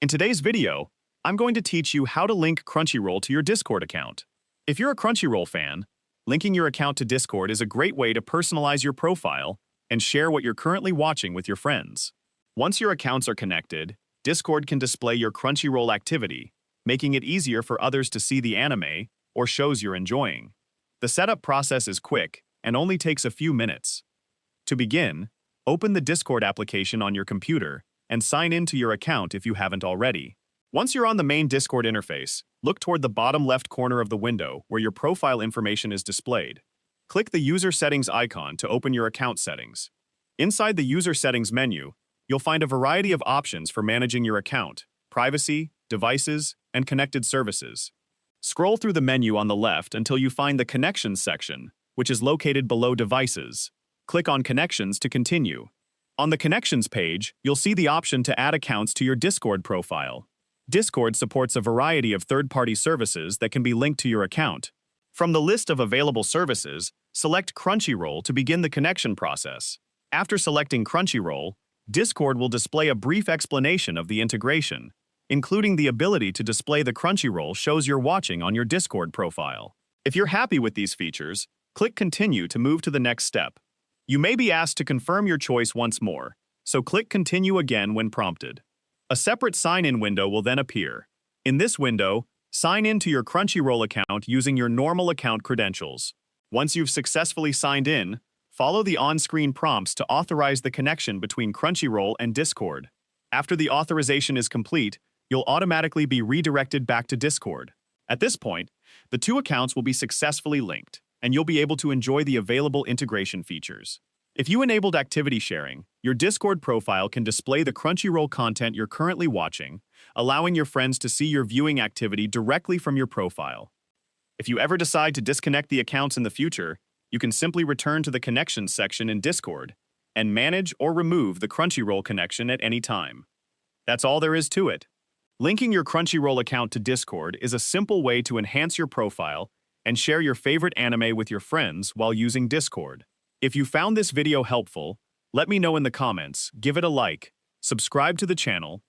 In today's video, I'm going to teach you how to link Crunchyroll to your Discord account. If you're a Crunchyroll fan, linking your account to Discord is a great way to personalize your profile and share what you're currently watching with your friends. Once your accounts are connected, Discord can display your Crunchyroll activity, making it easier for others to see the anime or shows you're enjoying. The setup process is quick and only takes a few minutes. To begin, open the Discord application on your computer and sign into your account if you haven't already. Once you're on the main Discord interface, look toward the bottom left corner of the window where your profile information is displayed. Click the User Settings icon to open your account settings. Inside the User Settings menu, you'll find a variety of options for managing your account, privacy, devices, and connected services. Scroll through the menu on the left until you find the Connections section, which is located below Devices. Click on Connections to continue. On the Connections page, you'll see the option to add accounts to your Discord profile. Discord supports a variety of third-party services that can be linked to your account. From the list of available services, select Crunchyroll to begin the connection process. After selecting Crunchyroll, Discord will display a brief explanation of the integration, including the ability to display the Crunchyroll shows you're watching on your Discord profile. If you're happy with these features, click Continue to move to the next step. You may be asked to confirm your choice once more, so click Continue again when prompted. A separate sign-in window will then appear. In this window, sign in to your Crunchyroll account using your normal account credentials. Once you've successfully signed in, follow the on-screen prompts to authorize the connection between Crunchyroll and Discord. After the authorization is complete, you'll automatically be redirected back to Discord. At this point, the two accounts will be successfully linked, and you'll be able to enjoy the available integration features. If you enabled activity sharing, your Discord profile can display the Crunchyroll content you're currently watching, allowing your friends to see your viewing activity directly from your profile. If you ever decide to disconnect the accounts in the future, you can simply return to the Connections section in Discord and manage or remove the Crunchyroll connection at any time. That's all there is to it. Linking your Crunchyroll account to Discord is a simple way to enhance your profile and share your favorite anime with your friends while using Discord. If you found this video helpful, let me know in the comments, give it a like, subscribe to the channel,